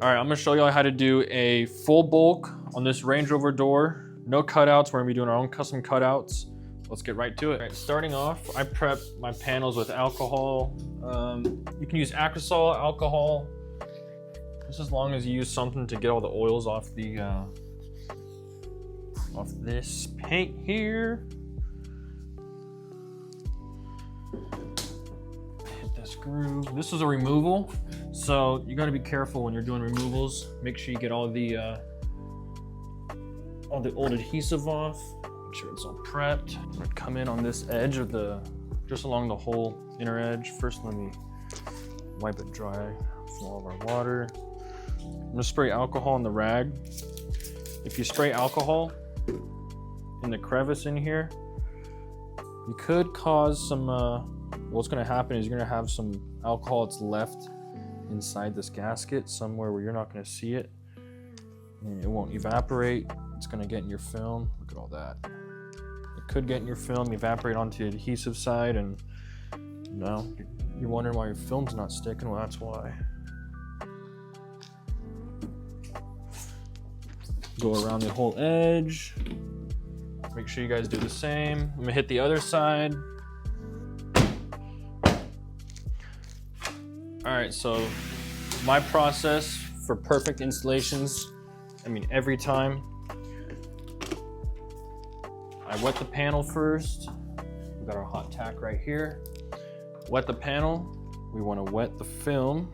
All right, I'm gonna show y'all how to do a full bulk on this Range Rover door. No cutouts, we're gonna be doing our own custom cutouts. Let's get right to it. All right, starting off, I prep my panels with alcohol. You can use Acrosol, alcohol, just as long as you use something to get all the oils off the off this paint here. Hit this groove. This is a removal, so you got to be careful when you're doing removals. Make sure you get all the old adhesive off. Make sure it's all prepped. I'm gonna come in on this edge of just along the whole inner edge. First, let me wipe it dry from all of our water. I'm gonna spray alcohol in the rag. If you spray alcohol in the crevice in here, you could cause some, what's gonna happen is you're gonna have some alcohol that's left inside this gasket somewhere where you're not gonna see it. And it won't evaporate. It's gonna get in your film. Look at all that. It could get in your film, evaporate onto the adhesive side, and you're wondering why your film's not sticking. Well, that's why. Go around the whole edge. Make sure you guys do the same. I'm gonna hit the other side. All right, so my process for perfect installations, every time, I wet the panel first. We got our hot tack right here. Wet the panel. We want to wet the film.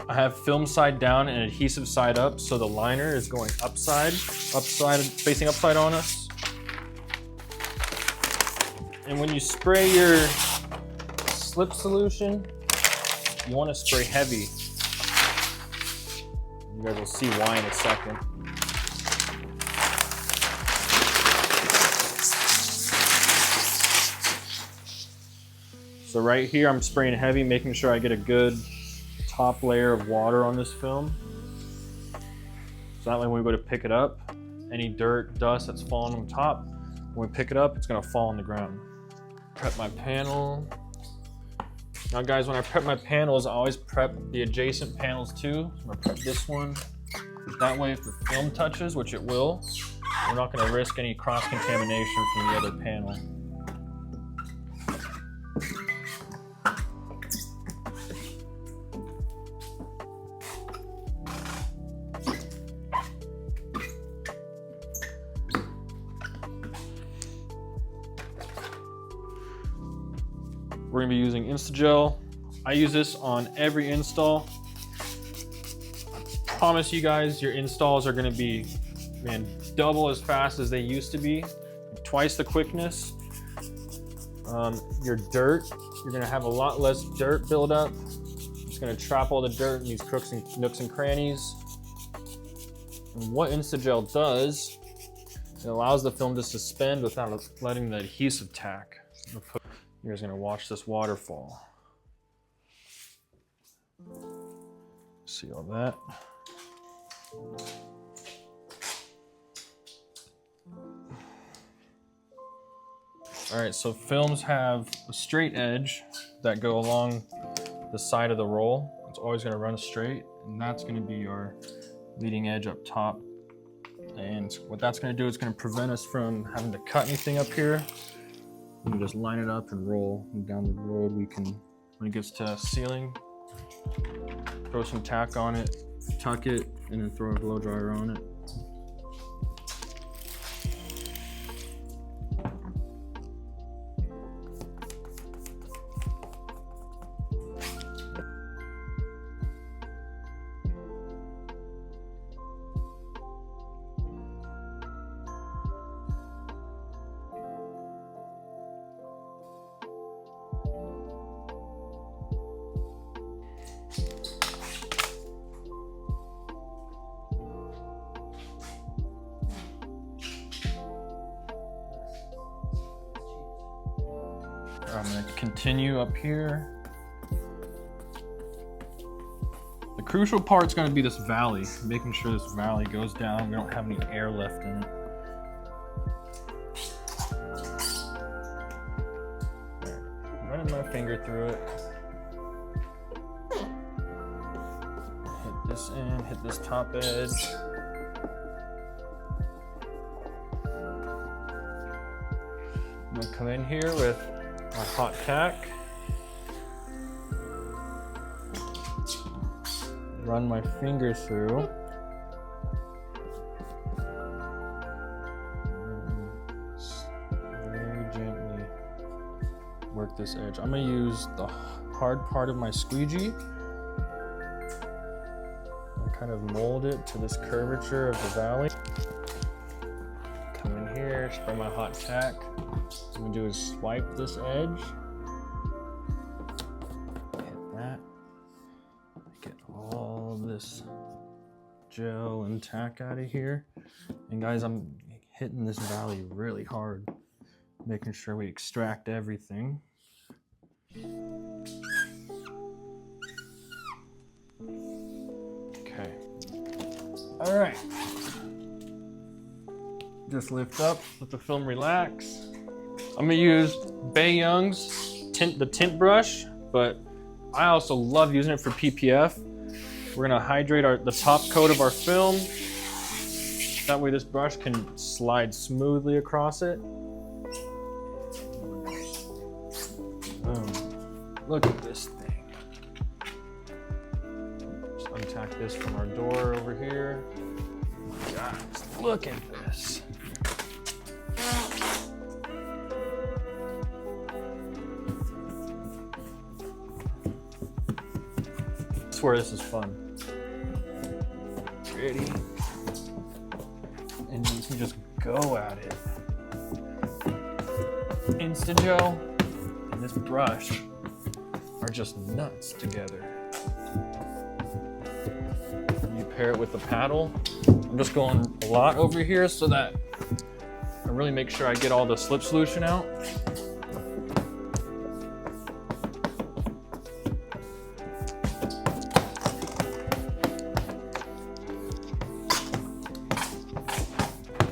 I have film side down and adhesive side up, so the liner is going facing upside on us. And when you spray your slip solution, you want to spray heavy. You guys will see why in a second. So right here, I'm spraying heavy, making sure I get a good top layer of water on this film. So that way when we go to pick it up, any dirt, dust that's falling on top, when we pick it up, it's gonna fall on the ground. Prep my panel. Now guys, when I prep my panels, I always prep the adjacent panels too. So I'm gonna prep this one. That way if the film touches, which it will, we're not gonna risk any cross-contamination from the other panel. We're gonna be using Instagel. I use this on every install. I promise you guys, your installs are gonna be, double as fast as they used to be, twice the quickness. Your dirt, you're gonna have a lot less dirt build up. It's gonna trap all the dirt in these nooks and crannies. And what Instagel does, it allows the film to suspend without letting the adhesive tack. You guys are gonna watch this waterfall. See all that? All right, so films have a straight edge that go along the side of the roll. It's always gonna run straight, and that's gonna be our leading edge up top. And what that's gonna do is gonna prevent us from having to cut anything up here. We can just line it up and roll. And down the road, we can, when it gets to sealing, throw some tack on it, tuck it, and then throw a blow dryer on it. I'm gonna continue up here. The crucial part's gonna be this valley, making sure this valley goes down. We don't have any air left in it. Running my finger through it. Hit this in, hit this top edge. I'm gonna come in here with my hot tack. Run my finger through. Very gently work this edge. I'm gonna use the hard part of my squeegee and kind of mold it to this curvature of the valley. Come in here, spray my hot tack. What I'm gonna do is swipe this edge. Hit that. Get all this gel and tack out of here. And guys, I'm hitting this valley really hard, making sure we extract everything. Okay. All right. Just lift up, let the film relax. I'm gonna use Bay Young's the tint brush, but I also love using it for PPF. We're gonna hydrate the top coat of our film. That way this brush can slide smoothly across it. Boom. Look at this thing. Just untack this from our door over here. Guys, look at this. I swear this is fun. Ready? And you can just go at it. Insta-Gel and this brush are just nuts together. You pair it with the paddle. I'm just going a lot over here so that I really make sure I get all the slip solution out.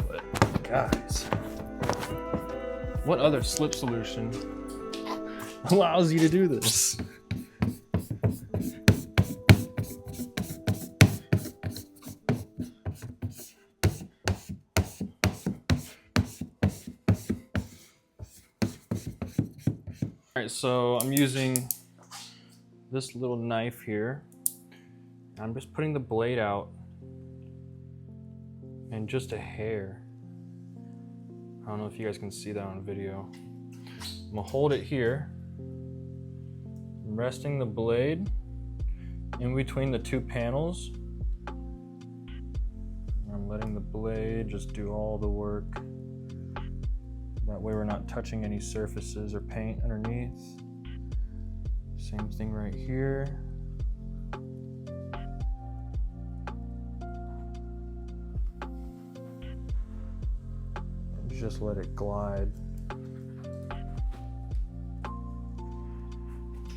But guys, what other slip solution allows you to do this? All right, so I'm using this little knife here. I'm just putting the blade out and just a hair. I don't know if you guys can see that on video. I'm gonna hold it here, resting the blade in between the two panels. I'm letting the blade just do all the work. That way we're not touching any surfaces or paint underneath. Same thing right here. And just let it glide.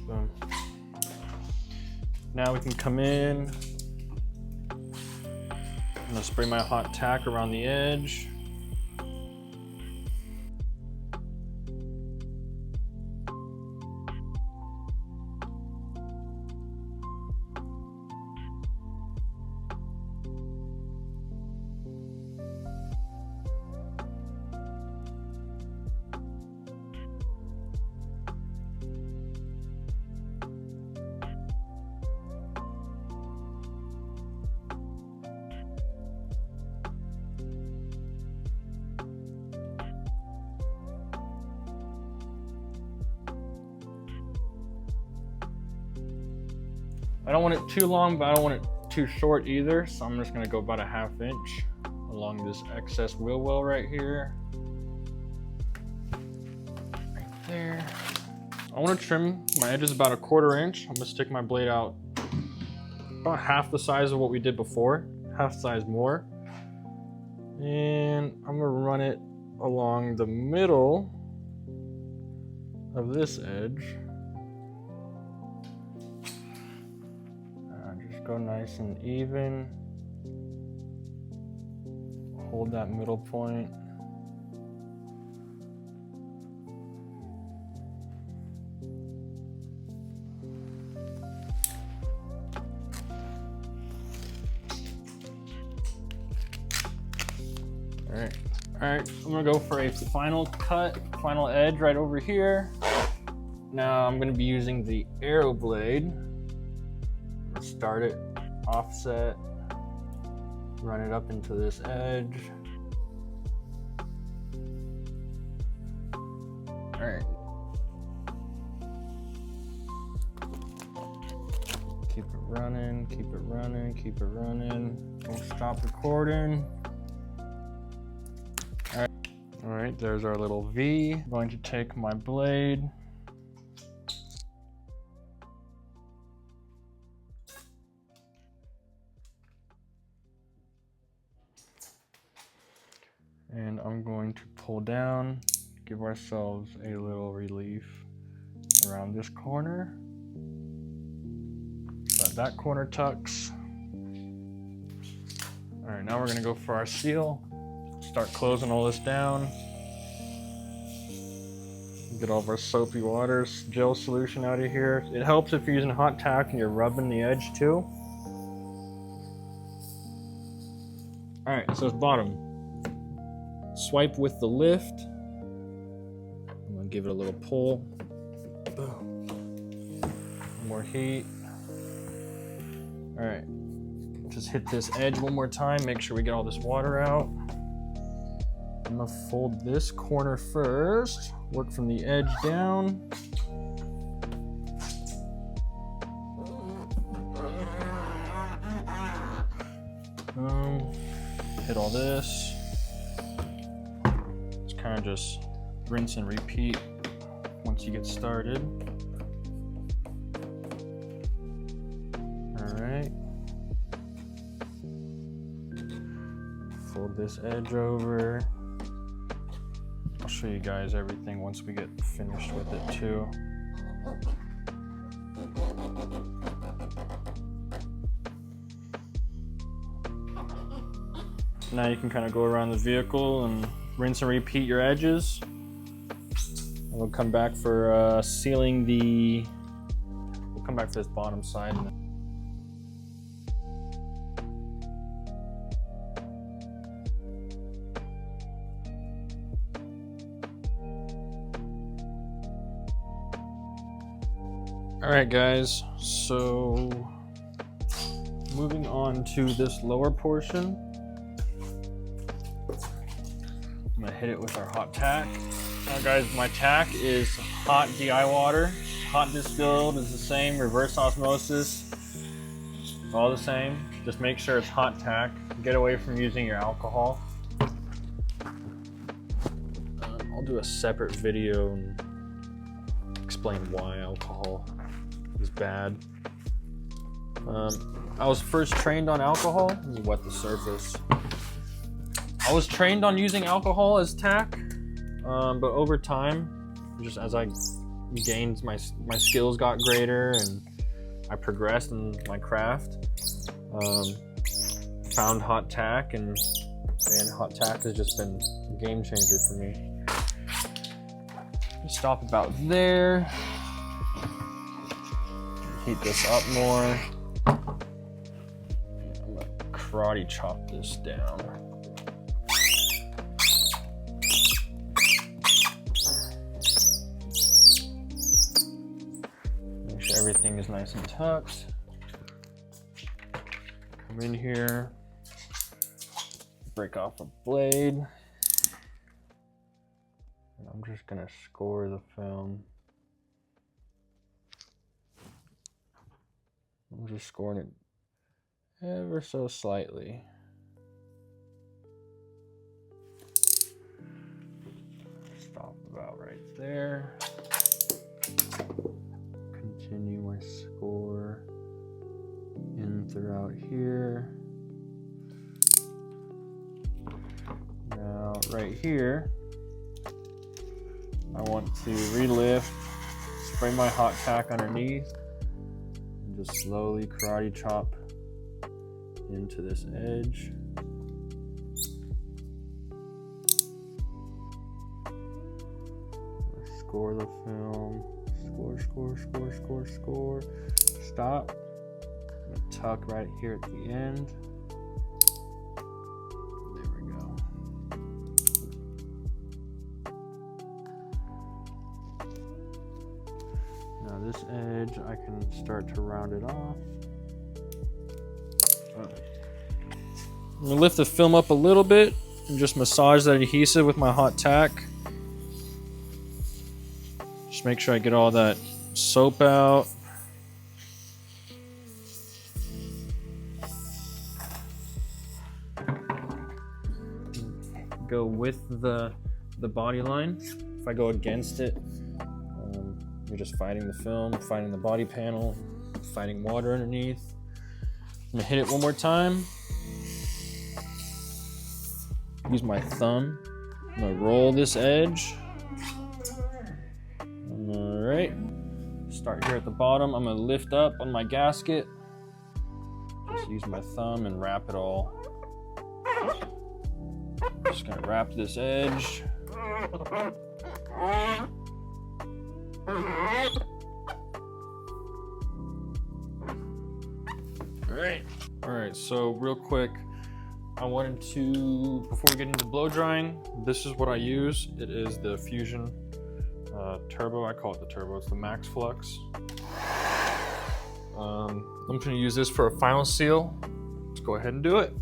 Boom. Now we can come in. I'm gonna spray my hot tack around the edge. I don't want it too long, but I don't want it too short either. So I'm just gonna go about a 1/2 inch along this excess wheel well right here. Right there. I wanna trim my edges about a 1/4 inch. I'm gonna stick my blade out about half the size of what we did before, half size more. And I'm gonna run it along the middle of this edge. Go nice and even. Hold that middle point. All right, I'm gonna go for a final cut, final edge right over here. Now I'm gonna be using the arrow blade. Start it, offset, run it up into this edge. All right. Keep it running, keep it running, keep it running. Don't stop recording. All right, there's our little V. I'm going to take my blade. And I'm going to pull down, give ourselves a little relief around this corner. Let that corner tucks. All right, now we're gonna go for our seal. Start closing all this down. Get all of our soapy water, gel solution out of here. It helps if you're using hot tack and you're rubbing the edge too. All right, so it's bottom. Swipe with the lift. I'm gonna give it a little pull. Boom. More heat. All right, just hit this edge one more time. Make sure we get all this water out. I'm gonna fold this corner first. Work from the edge down. Hit all this. It's kind of just rinse and repeat once you get started. All right. Fold this edge over. I'll show you guys everything once we get finished with it too. Now you can kind of go around the vehicle and rinse and repeat your edges. And we'll come back for sealing the, we'll come back for this bottom side. All right guys, so moving on to this lower portion. I'm gonna hit it with our hot tack. Now guys, my tack is hot DI water. Hot distilled is the same, reverse osmosis, it's all the same. Just make sure it's hot tack. Get away from using your alcohol. I'll do a separate video and explain why alcohol is bad. I was first trained on alcohol. Let me wet the surface. I was trained on using alcohol as tack, but over time, just as I gained, my skills got greater and I progressed in my craft, found hot tack, and hot tack has just been a game changer for me. Stop about there. Heat this up more. I'm gonna karate chop this down. Make sure everything is nice and tucked. Come in here, break off a blade. And I'm just gonna score the film. I'm just scoring it ever so slightly. Stop about right there. Continue my score in throughout here. Now right here, I want to relift, spray my hot tack underneath, and just slowly karate chop into this edge. Score the film. Score, score, score, score, score. Stop. Tuck right here at the end. There we go. Now this edge, I can start to round it off. I'm gonna lift the film up a little bit and just massage that adhesive with my hot tack. Just make sure I get all that soap out. Go with the body line. If I go against it, you're just fighting the film, fighting the body panel, fighting water underneath. I'm gonna hit it one more time. Use my thumb. I'm gonna roll this edge. All right. Start here at the bottom. I'm gonna lift up on my gasket. Just use my thumb and wrap it all. Just gonna wrap this edge. All right, so real quick, I wanted to, before we get into blow drying, this is what I use. It is the Fusion Turbo. I call it the Turbo. It's the Max Flux. I'm just gonna use this for a final seal. Let's go ahead and do it.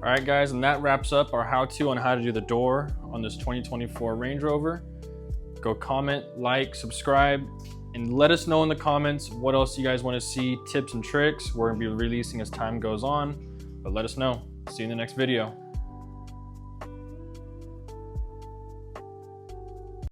All right, guys, and that wraps up our how-to on how to do the door on this 2024 Range Rover. Go comment, like, subscribe, and let us know in the comments what else you guys want to see, tips and tricks. We're gonna be releasing as time goes on, but let us know. See you in the next video.